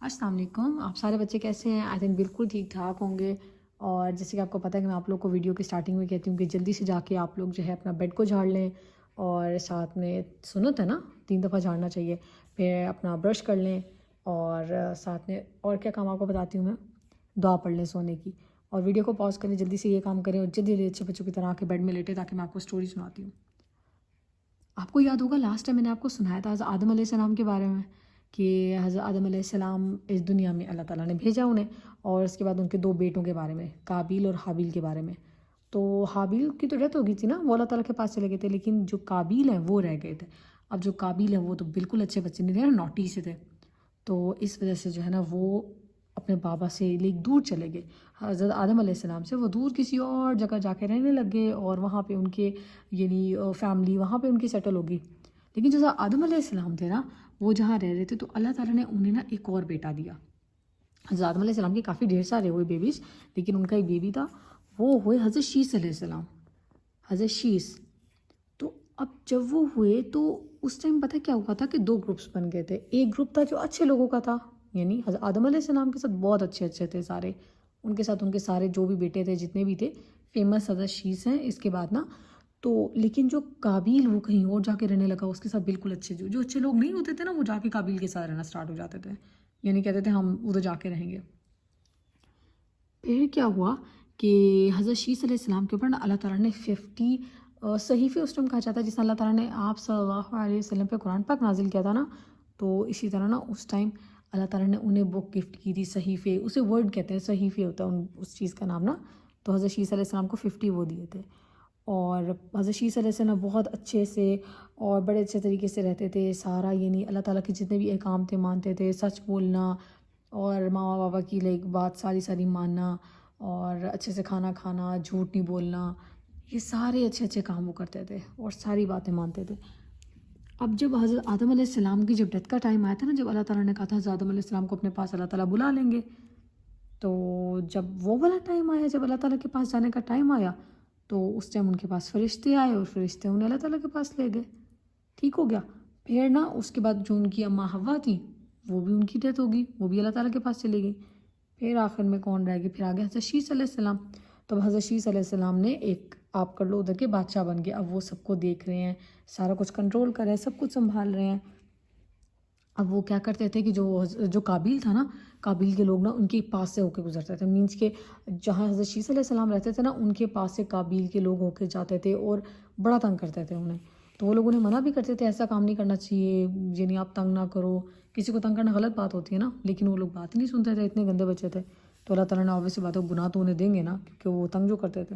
السلام علیکم. آپ سارے بچے کیسے ہیں؟ آئی تھنک بالکل ٹھیک ٹھاک ہوں گے. اور جیسے کہ آپ کو پتہ ہے کہ میں آپ لوگ کو ویڈیو کی سٹارٹنگ میں کہتی ہوں کہ جلدی سے جا کے آپ لوگ جو ہے اپنا بیڈ کو جھاڑ لیں، اور ساتھ میں سنت ہے نا 3 دفعہ جھاڑنا چاہیے. پھر اپنا برش کر لیں، اور ساتھ میں اور کیا کام آپ کو بتاتی ہوں میں، دعا پڑھ لیں سونے کی. اور ویڈیو کو پاز کریں، جلدی سے یہ کام کریں اور جلدی اچھے بچوں کی طرح آ کے بیڈ میں لیٹے تاکہ میں آپ کو سٹوری سناتی ہوں. آپ کو یاد ہوگا لاسٹ ٹائم میں نے آپ کو سنایا تھا حضرت آدم علیہ السلام کے بارے میں، کہ حضرت آدم علیہ السلام اس دنیا میں اللہ تعالیٰ نے بھیجا انہیں، اور اس کے بعد ان کے 2 بیٹوں کے بارے میں، قابیل اور حابیل کے بارے میں. تو حابیل کی تو ڈیتھ ہو گئی تھی نا، وہ اللہ تعالیٰ کے پاس چلے گئے تھے، لیکن جو قابیل ہیں وہ رہ گئے تھے. اب جو قابیل ہیں وہ تو بالکل اچھے بچے نہیں تھے نا، نوٹی سے تھے. تو اس وجہ سے جو ہے نا وہ اپنے بابا سے دور چلے گئے. حضرت آدم علیہ السلام سے وہ دور کسی اور جگہ جا کے رہنے لگ گئے، اور وہاں پہ ان کے فیملی وہاں پہ ان کی سیٹل ہو گئی. لیکن جو آدم علیہ السلام تھے نا، وہ جہاں رہ رہے تھے تو اللہ تعالیٰ نے انہیں نا ایک اور بیٹا دیا. حضرت آدم علیہ السلام کے کافی ڈھیر سارے ہوئے بیبیز، لیکن ان کا ایک بیبی تھا، وہ ہوئے حضرت شیس علیہ السلام. حضرت شیس. تو اب جب وہ ہوئے تو اس ٹائم پتہ کیا ہوا تھا کہ 2 گروپس بن گئے تھے. ایک گروپ تھا جو اچھے لوگوں کا تھا، یعنی حضرت آدم علیہ السلام کے ساتھ بہت اچھے تھے سارے، ان کے ساتھ ان کے سارے جو بھی بیٹے تھے جتنے بھی تھے، فیمس حضرت شیس ہیں اس کے بعد نا. تو لیکن جو قابیل وہ کہیں اور جا کے رہنے لگا، اس کے ساتھ بالکل جو اچھے لوگ نہیں ہوتے تھے نا، وہ جا کے قابیل کے ساتھ رہنا سٹارٹ ہو جاتے تھے، یعنی کہتے تھے ہم ادھر جا کے رہیں گے. پھر کیا ہوا کہ حضرت شیس علیہ السلام کے اوپر نا اللہ تعالیٰ نے 50 صحیفے اس ٹائم کہا جاتا ہے، جس طرح اللہ تعالیٰ نے آپ صلی اللہ علیہ وسلم پہ قرآن پاک نازل کیا تھا نا، تو اسی طرح نا اس ٹائم اللہ تعالیٰ نے انہیں بک گفٹ کی تھی، صحیفے، اسے ورڈ کہتے ہیں، صحیفے ہوتا ہے اس چیز کا نام نا. تو حضرت شیس علیہ السلام کو 50 وہ دیے تھے. اور حضرت شیس علیہ السلام بہت اچھے سے اور بڑے اچھے طریقے سے رہتے تھے. سارا یعنی اللہ تعالیٰ کے جتنے بھی احکام تھے مانتے تھے، سچ بولنا اور ماما بابا کی بات ساری ماننا، اور اچھے سے کھانا کھانا، جھوٹ نہیں بولنا، یہ سارے اچھے کام وہ کرتے تھے اور ساری باتیں مانتے تھے. اب جب حضرت آدم علیہ السلام کی جب ڈیتھ کا ٹائم آیا تھا نا، جب اللہ تعالیٰ نے کہا تھا حضرت آدم علیہ السلام کو اپنے پاس اللہ تعالیٰ بلا لیں گے، تو جب وہ والا ٹائم آیا، جب اللہ تعالیٰ کے پاس جانے کا ٹائم آیا، تو اس ٹائم ان کے پاس فرشتے آئے اور فرشتے انہیں اللہ تعالیٰ کے پاس لے گئے. ٹھیک ہو گیا. پھر نا اس کے بعد جو ان کی اماں حوا تھی، وہ بھی ان کی ڈیتھ ہوگی، وہ بھی اللہ تعالیٰ کے پاس چلی گئی. پھر آخر میں کون رہ گئی؟ پھر آگے حضرت شیس علیہ السلام. تو حضرت شیس علیہ السلام نے ایک آپ کر لو ادھر کے بادشاہ بن گئے. اب وہ سب کو دیکھ رہے ہیں، سارا کچھ کنٹرول کر رہے ہیں، سب کچھ سنبھال رہے ہیں. اب وہ کیا کرتے تھے کہ جو قابیل تھا نا، قابیل کے لوگ نا ان کے پاس سے ہو کے گزرتے تھے، مینس کہ جہاں حضرت شیس علیہ السلام رہتے تھے نا، ان کے پاس سے قابیل کے لوگ ہو کے جاتے تھے اور بڑا تنگ کرتے تھے انہیں. تو وہ لوگ انہیں منع بھی کرتے تھے، ایسا کام نہیں کرنا چاہیے، یعنی آپ تنگ نہ کرو. کسی کو تنگ کرنا غلط بات ہوتی ہے نا، لیکن وہ لوگ بات نہیں سنتے تھے، اتنے گندے بچے تھے. تو اللہ تعالیٰ نے obvious سی بات ہے، گناہ تو انہیں دیں گے نا، کیونکہ وہ تنگ جو کرتے تھے.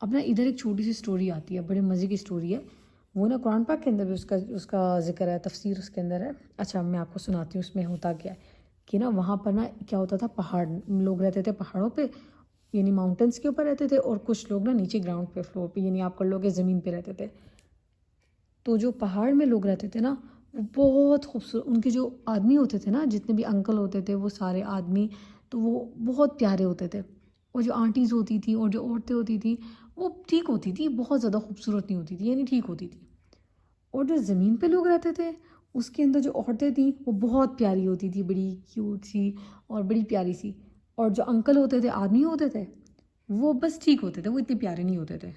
اب نا ادھر ایک چھوٹی سی سٹوری آتی ہے، بڑے مزے کی سٹوری ہے. وہ نا قرآن پاک کے اندر بھی اس کا ذکر ہے، تفسیر اس کے اندر ہے. اچھا میں آپ کو سناتی ہوں اس میں ہوتا کیا ہے. کہ نا وہاں پر نا کیا ہوتا تھا، پہاڑ، لوگ رہتے تھے پہاڑوں پہ، یعنی ماؤنٹنس کے اوپر رہتے تھے، اور کچھ لوگ نا نیچے گراؤنڈ پہ، فلور پہ، یعنی آپ کر لو کہ زمین پہ رہتے تھے. تو جو پہاڑ میں لوگ رہتے تھے نا، وہ بہت خوبصورت، ان کے جو آدمی ہوتے تھے نا، جتنے بھی انکل ہوتے تھے، وہ سارے آدمی تو وہ بہت پیارے ہوتے تھے. اور جو آنٹیز ہوتی تھیں اور جو عورتیں ہوتی تھیں، وہ ٹھیک ہوتی تھی، بہت زیادہ خوبصورت نہیں ہوتی تھی، یعنی ٹھیک ہوتی تھی. اور جو زمین پہ لوگ رہتے تھے، اس کے اندر جو عورتیں تھیں وہ بہت پیاری ہوتی تھی، بڑی کیوٹ سی اور بڑی پیاری سی. اور جو انکل ہوتے تھے، آدمی ہوتے تھے، وہ بس ٹھیک ہوتے تھے، وہ اتنے پیارے نہیں ہوتے تھے.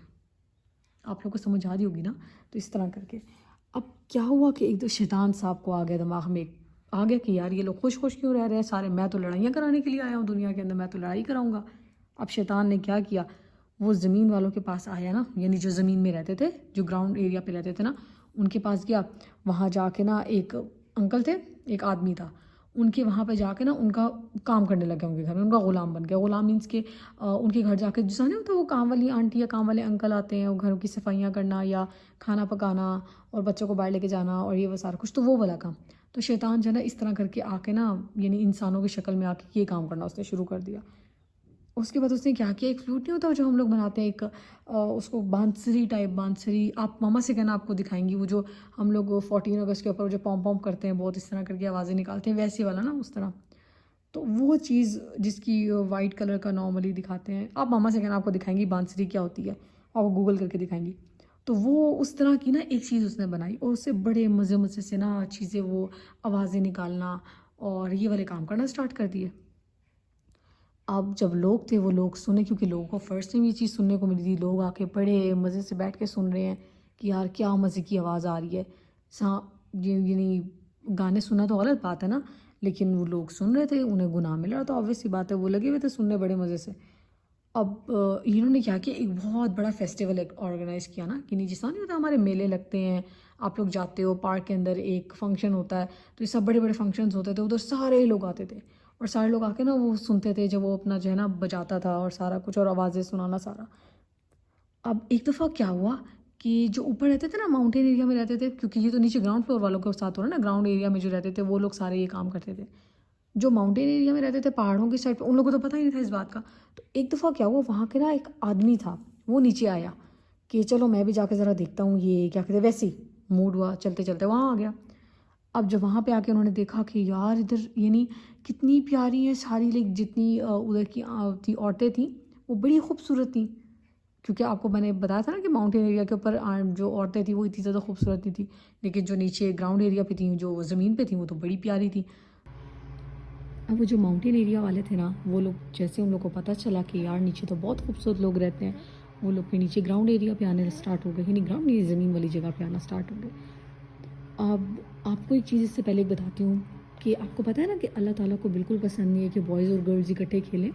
آپ لوگ کو سمجھ آ رہی ہوگی نا. تو اس طرح کر کے اب کیا ہوا کہ ایک دو شیطان صاحب کو آ گیا دماغ میں، آ گیا کہ یار یہ لوگ خوش کیوں رہ رہے ہیں سارے، میں تو لڑائیاں کرانے کے لیے آیا ہوں دنیا کے اندر، میں تو لڑائی کراؤں گا. اب شیطان نے کیا کیا، وہ زمین والوں کے پاس آیا نا، یعنی جو زمین میں رہتے تھے، جو گراؤنڈ ایریا پہ رہتے تھے نا، ان کے پاس گیا. وہاں جا کے نا ایک انکل تھے، ایک آدمی تھا، ان کے وہاں پہ جا کے نا ان کا کام کرنے لگا، ان کے گھر میں ان کا غلام بن گیا. غلام مینس کہ ان کے گھر جا کے جیسا نہیں ہوتا، وہ کام والی آنٹی یا کام والے انکل آتے ہیں، وہ گھروں کی صفائیاں کرنا یا کھانا پکانا اور بچوں کو باہر لے کے جانا اور یہ وہ سارا کچھ، تو وہ والا کام. تو شیطان جو ہے نا اس طرح کر کے آ کے نا، یعنی انسانوں کی شکل میں آ کے یہ کام کرنا اس نے شروع کر دیا. اس کے بعد اس نے کیا کیا، ایک فلوٹ نہیں ہوتا جو ہم لوگ بناتے ہیں، ایک اس کو بانسری ٹائپ، بانسری، آپ ماما سے کہنا آپ کو دکھائیں گی، وہ جو ہم لوگ 14 اگست کے اوپر جو پوم پوم کرتے ہیں بہت، اس طرح کر کے آوازیں نکالتے ہیں، ویسے والا نا، اس طرح. تو وہ چیز جس کی وائٹ کلر کا نارملی دکھاتے ہیں، آپ ماما سے کہنا آپ کو دکھائیں گی بانسری کیا ہوتی ہے، آپ گوگل کر کے دکھائیں گی. تو وہ اس طرح کی نا ایک چیز اس نے بنائی، اور اس سے بڑے مزے سے نا چیزیں، وہ آوازیں نکالنا اور یہ والے کام کرنا اسٹارٹ کر دیے. اب جب لوگ تھے وہ لوگ سنے، کیونکہ لوگوں کو فرسٹ ٹائم یہ چیز سننے کو ملی تھی، لوگ آ کے بڑے مزے سے بیٹھ کے سن رہے ہیں کہ یار کیا مزے کی آواز آ رہی ہے. یعنی گانے سننا تو غلط بات ہے نا، لیکن وہ لوگ سن رہے تھے، انہیں گناہ مل رہا، تو آبویس سی بات ہے وہ لگے ہوئے تھے سننے بڑے مزے سے. اب انہوں نے کیا کیا، ایک بہت بڑا فیسٹیول آرگنائز کیا نا، کہ نہیں جس طرح نہیں ہوتا ہمارے میلے لگتے ہیں، آپ لوگ جاتے ہو پارک کے اندر ایک فنکشن ہوتا ہے، تو یہ سب بڑے بڑے فنکشنز ہوتے تھے، ادھر سارے لوگ آتے تھے اور سارے لوگ آ کے نا وہ سنتے تھے جب وہ اپنا جو ہے نا بجاتا تھا اور سارا کچھ اور آوازیں سنانا سارا. اب ایک دفعہ کیا ہوا کہ جو اوپر رہتے تھے نا ماؤنٹین ایریا میں رہتے تھے، کیونکہ یہ تو نیچے گراؤنڈ فلور والوں کے ساتھ ہو رہا ہے نا، گراؤنڈ ایریا میں جو رہتے تھے وہ لوگ سارے یہ کام کرتے تھے. جو ماؤنٹین ایریا میں رہتے تھے پہاڑوں کی سائڈ پہ، ان لوگوں کو تو پتہ ہی نہیں تھا اس بات کا. تو ایک دفعہ کیا ہوا، وہاں کے نا ایک آدمی تھا، وہ نیچے آیا کہ چلو میں بھی جا کے ذرا دیکھتا ہوں یہ کیا کہتے ہیں، ویسے ہی موڈ ہوا، چلتے چلتے وہاں آ گیا. اب جب وہاں پہ آ کے انہوں نے دیکھا کہ یار ادھر یعنی کتنی پیاری ہیں ساری، لائک جتنی ادھر کی تھی عورتیں تھیں وہ بڑی خوبصورت تھیں، کیونکہ آپ کو میں نے بتایا تھا نا کہ ماؤنٹین ایریا کے اوپر جو عورتیں تھیں وہ اتنی زیادہ خوبصورت نہیں تھیں، لیکن جو نیچے گراؤنڈ ایریا پہ تھیں، جو زمین پہ تھیں، وہ تو بڑی پیاری تھیں. اب وہ جو ماؤنٹین ایریا والے تھے نا، وہ لوگ جیسے ان لوگوں کو پتہ چلا کہ یار نیچے تو بہت خوبصورت لوگ رہتے ہیں، وہ لوگ پھر نیچے گراؤنڈ ایریا پہ آنے اسٹارٹ ہو گئے، یعنی گراؤنڈ نہیں زمین والی جگہ پہ آنا اسٹارٹ ہو گئے. اب آپ کو ایک چیز اس سے پہلے بتاتی ہوں کہ آپ کو پتہ ہے نا کہ اللہ تعالیٰ کو بالکل پسند نہیں ہے کہ بوائز اور گرلز اکٹھے کھیلیں.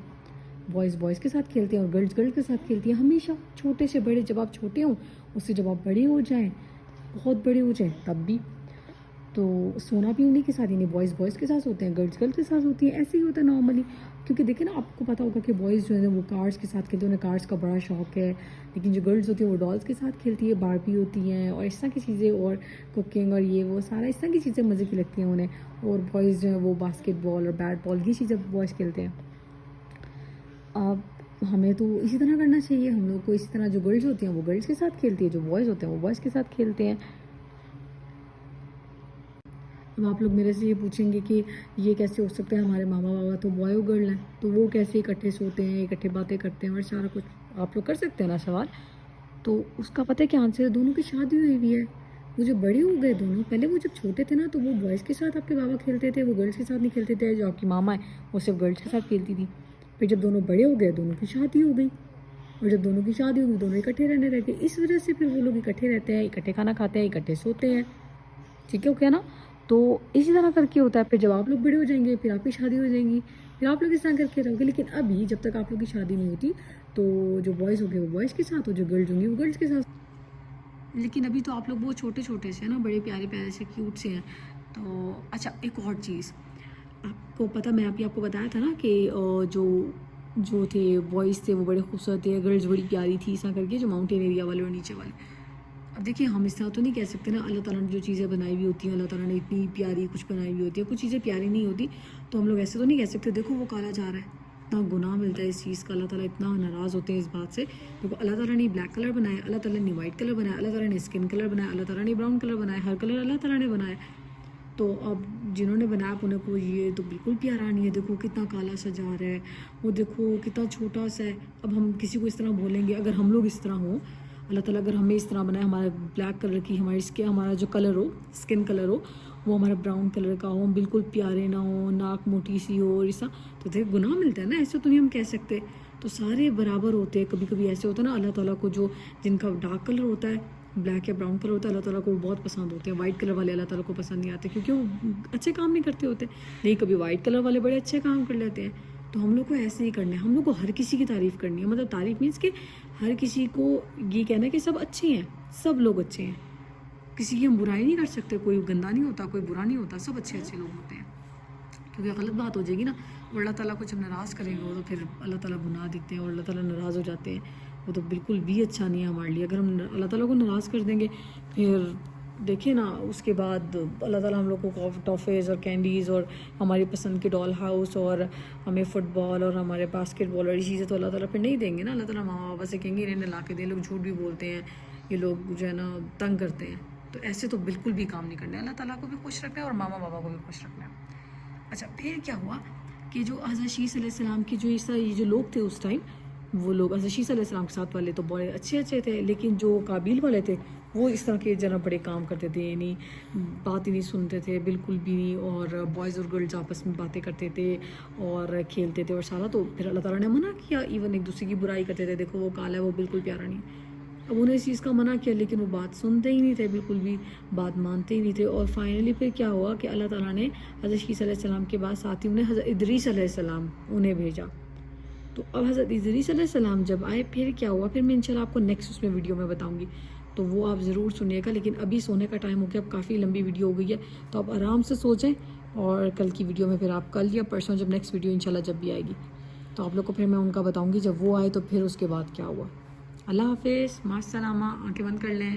بوائز بوائز کے ساتھ کھیلتے ہیں اور گرلز گرلز کے ساتھ کھیلتی ہیں ہمیشہ، چھوٹے سے بڑے، جب آپ چھوٹے ہوں اس سے جب آپ بڑے ہو جائیں، بہت بڑے ہو جائیں تب بھی. تو سونا بھی انہیں کے ساتھ، یعنی بوائز بوائز کے ساتھ ہوتے ہیں، گرلز گرلز کے ساتھ ہوتی ہیں، ایسے ہی ہوتا ہے نارملی. کیونکہ دیکھیں نا آپ کو پتہ ہوگا کہ بوائز جو ہے وہ کارز کے ساتھ کھیلتے ہیں، انہیں کارز کا بڑا شوق ہے، لیکن جو گرلز ہوتی ہیں وہ ڈالز کے ساتھ کھیلتی ہے، باربی ہوتی ہیں اور اس طرح کی چیزیں، اور کوکنگ اور یہ وہ سارا اس طرح کی چیزیں مزے کی لگتی ہیں انہیں. اور بوائز جو ہیں وہ باسکٹ بال اور بیٹ بال یہ چیزیں بوائز کھیلتے ہیں. اب ہمیں تو اسی طرح کرنا چاہیے، ہم لوگ کو اسی طرح، جو گرلز ہوتی ہیں وہ گرلز کے ساتھ کھیلتی ہیں، جو بوائز ہوتے ہیں وہ بوائز کے ساتھ کھیلتے ہیں. اب آپ لوگ میرے سے یہ پوچھیں گے کہ یہ کیسے ہو سکتا ہے، ہمارے ماما بابا تو بوائے اور گرل ہیں، تو وہ کیسے اکٹھے سوتے ہیں، اکٹھے باتیں کرتے ہیں اور سارا کچھ. آپ لوگ کر سکتے ہیں نا سوال. تو اس کا پتہ ہے کیا آنسر ہے، دونوں کی شادی ہوئی ہوئی ہے. وہ جو بڑے ہو گئے دونوں، پہلے وہ جب چھوٹے تھے نا تو وہ بوائز کے ساتھ آپ کے بابا کھیلتے تھے، وہ گرلز کے ساتھ نہیں کھیلتے تھے. جو آپ کی ماما ہے وہ صرف گرلز کے ساتھ کھیلتی تھی. پھر جب دونوں بڑے ہو گئے دونوں کی شادی ہو گئی، اور جب دونوں کی شادی ہو گئی دونوں اکٹھے رہنے لگے. اس وجہ سے پھر وہ لوگ اکٹھے رہتے ہیں، اکٹھے کھانا کھاتے ہیں، اکٹھے سوتے ہیں. ٹھیک ہے اوکے نا. تو اسی طرح کر کے ہوتا ہے. پھر جب آپ لوگ بڑے ہو جائیں گے پھر آپ کی شادی ہو جائیں گی، پھر آپ لوگ اس طرح کر کے رہو گے. لیکن ابھی جب تک آپ لوگ کی شادی نہیں ہوتی تو جو بوائز ہوں گے وہ بوائز کے ساتھ، اور جو گرلز ہوں گی وہ گرلز کے ساتھ. لیکن ابھی تو آپ لوگ بہت چھوٹے چھوٹے سے ہیں نا، بڑے پیارے پیارے سے کیوٹ سے ہیں. تو اچھا ایک اور چیز آپ کو پتہ، میں ابھی آپ کو بتایا تھا نا کہ جو تھے بوائز تھے وہ بڑے خوبصورت تھے، گرلز بڑی پیاری تھی، اس طرح کر کے جو ماؤنٹین ایریا والے اور نیچے والے. اب دیکھیے ہم اس طرح تو نہیں کہہ سکتے نا، اللہ تعالیٰ نے جو چیزیں بنائی ہوئی ہوتی ہیں، اللہ تعالیٰ نے اتنی پیاری کچھ بنائی ہوئی ہوتی ہے، کچھ چیزیں پیاری نہیں ہوتی، تو ہم لوگ ایسے تو نہیں کہہ سکتے دیکھو وہ کالا جا رہا ہے، اتنا گناہ ملتا ہے اس چیز کا، اللہ تعالیٰ اتنا ناراض ہوتے ہیں اس بات سے. دیکھو اللہ تعالیٰ نے بلیک کلر بنایا، اللہ تعالیٰ نے وائٹ کلر بنایا، اللہ تعالیٰ نے اسکن کلر بنایا، اللہ تعالیٰ نے براؤن کلر بنایا، ہر کلر اللہ تعالیٰ نے بنایا. تو اب جنہوں نے بنایا انہیں کو یہ تو بالکل پیارا نہیں ہے، دیکھو کتنا کالا سا جا رہا ہے، وہ دیکھو کتنا چھوٹا سا ہے. اب ہم کسی کو اس طرح بولیں گے، اگر ہم لوگ اس طرح ہوں، اللہ تعالیٰ اگر ہمیں اس طرح بنائے، ہمارا بلیک کلر کی ہمارا جو کلر ہو، اسکن کلر ہو وہ ہمارا براؤن کلر کا ہو، ہم بالکل پیارے نہ ہوں، ناک موٹی سی ہو اور ایسا، تو دیکھ گناہ ملتا ہے نا. ایسے تو نہیں ہم کہہ سکتے. تو سارے برابر ہوتے ہیں. کبھی کبھی ایسے ہوتا ہے نا اللہ تعالیٰ کو جو جن کا ڈارک کلر ہوتا ہے، بلیک یا براؤن کلر ہوتا ہے، اللہ تعالیٰ کو وہ بہت پسند ہوتے ہیں. وائٹ کلر والے اللہ تعالیٰ کو پسند نہیں آتے کیونکہ وہ اچھے کام نہیں کرتے ہوتے. نہیں کبھی وائٹ کلر والے بڑے اچھے کام کر لیتے ہیں. تو ہم لوگ کو ایسے نہیں کرنا ہے، ہم لوگ کو ہر کسی کی تعریف کرنی ہے. مطلب تعریف مینس کہ ہر کسی کو یہ کہنا ہے کہ سب اچھے ہیں، سب لوگ اچھے ہیں، کسی کی ہم برائی نہیں کر سکتے. کوئی گندا نہیں ہوتا، کوئی برا نہیں ہوتا، سب اچھے اچھے لوگ ہوتے ہیں. کیونکہ غلط بات ہو جائے گی نا، اور اللہ تعالیٰ کو جب ناراض کریں گے تو پھر اللہ تعالیٰ گناہ دیکھتے ہیں اور اللہ تعالیٰ ناراض ہو جاتے ہیں. وہ تو بالکل بھی اچھا نہیں ہے ہمارے لیے. اگر ہم اللہ تعالیٰ کو ناراض کر دیں گے پھر دیکھیں نا، اس کے بعد اللہ تعالیٰ ہم لوگ کو ٹافیز اور کینڈیز اور ہماری پسند کے ڈال ہاؤس اور ہمیں فٹ بال اور ہمارے باسکٹ بال اور یہ چیزیں تو اللہ تعالیٰ پھر نہیں دیں گے نا. اللہ تعالیٰ ماما بابا سے کہیں گے انہیں لا کے دیں. لوگ جھوٹ بھی بولتے ہیں، یہ لوگ جو ہے نا تنگ کرتے ہیں. تو ایسے تو بالکل بھی کام نہیں کرنا ہے. اللہ تعالیٰ کو بھی خوش رکھنا ہے اور ماما بابا کو بھی خوش رکھنا ہے. اچھا پھر کیا ہوا کہ جو حضرت شیس علیہ السلام کی جو لوگ تھے اس ٹائم، وہ لوگ حضرت شیس علیہ السلام کے ساتھ والے تو بڑے اچھے تھے، لیکن جو قابیل والے تھے وہ اس طرح کے ذرا بڑے کام کرتے تھے، یعنی بات ہی نہیں سنتے تھے بالکل بھی نہیں، اور بوائز اور گرلز آپس میں باتیں کرتے تھے اور کھیلتے تھے اور سارا. تو پھر اللہ تعالیٰ نے منع کیا، ایون ایک دوسرے کی برائی کرتے تھے، دیکھو وہ کالا ہے وہ بالکل پیارا نہیں. اب انہیں اس چیز کا منع کیا لیکن وہ بات سنتے ہی نہیں تھے، بالکل بھی بات مانتے ہی نہیں تھے. اور فائنلی پھر کیا ہوا کہ اللہ تعالیٰ نے حضرت شیس علیہ السلام کے بعد ساتھ ہی انہیں حضرت ادریس علیہ السلام انہیں بھیجا. تو اب حضرت ادریس علیہ السلام جب آئے پھر کیا ہوا، پھر میں انشاءاللہ آپ کو نیکسٹ اس میں ویڈیو میں بتاؤں گی، تو وہ آپ ضرور سنیے گا. لیکن ابھی سونے کا ٹائم ہو گیا، اب کافی لمبی ویڈیو ہو گئی ہے، تو آپ آرام سے سو جائیں. اور کل کی ویڈیو میں پھر آپ کل یا پرسوں جب نیکسٹ ویڈیو انشاءاللہ جب بھی آئے گی تو آپ لوگ کو پھر میں ان کا بتاؤں گی جب وہ آئے تو پھر اس کے بعد کیا ہوا. اللہ حافظ، مع السلامہ. آنکھیں بند کر لیں.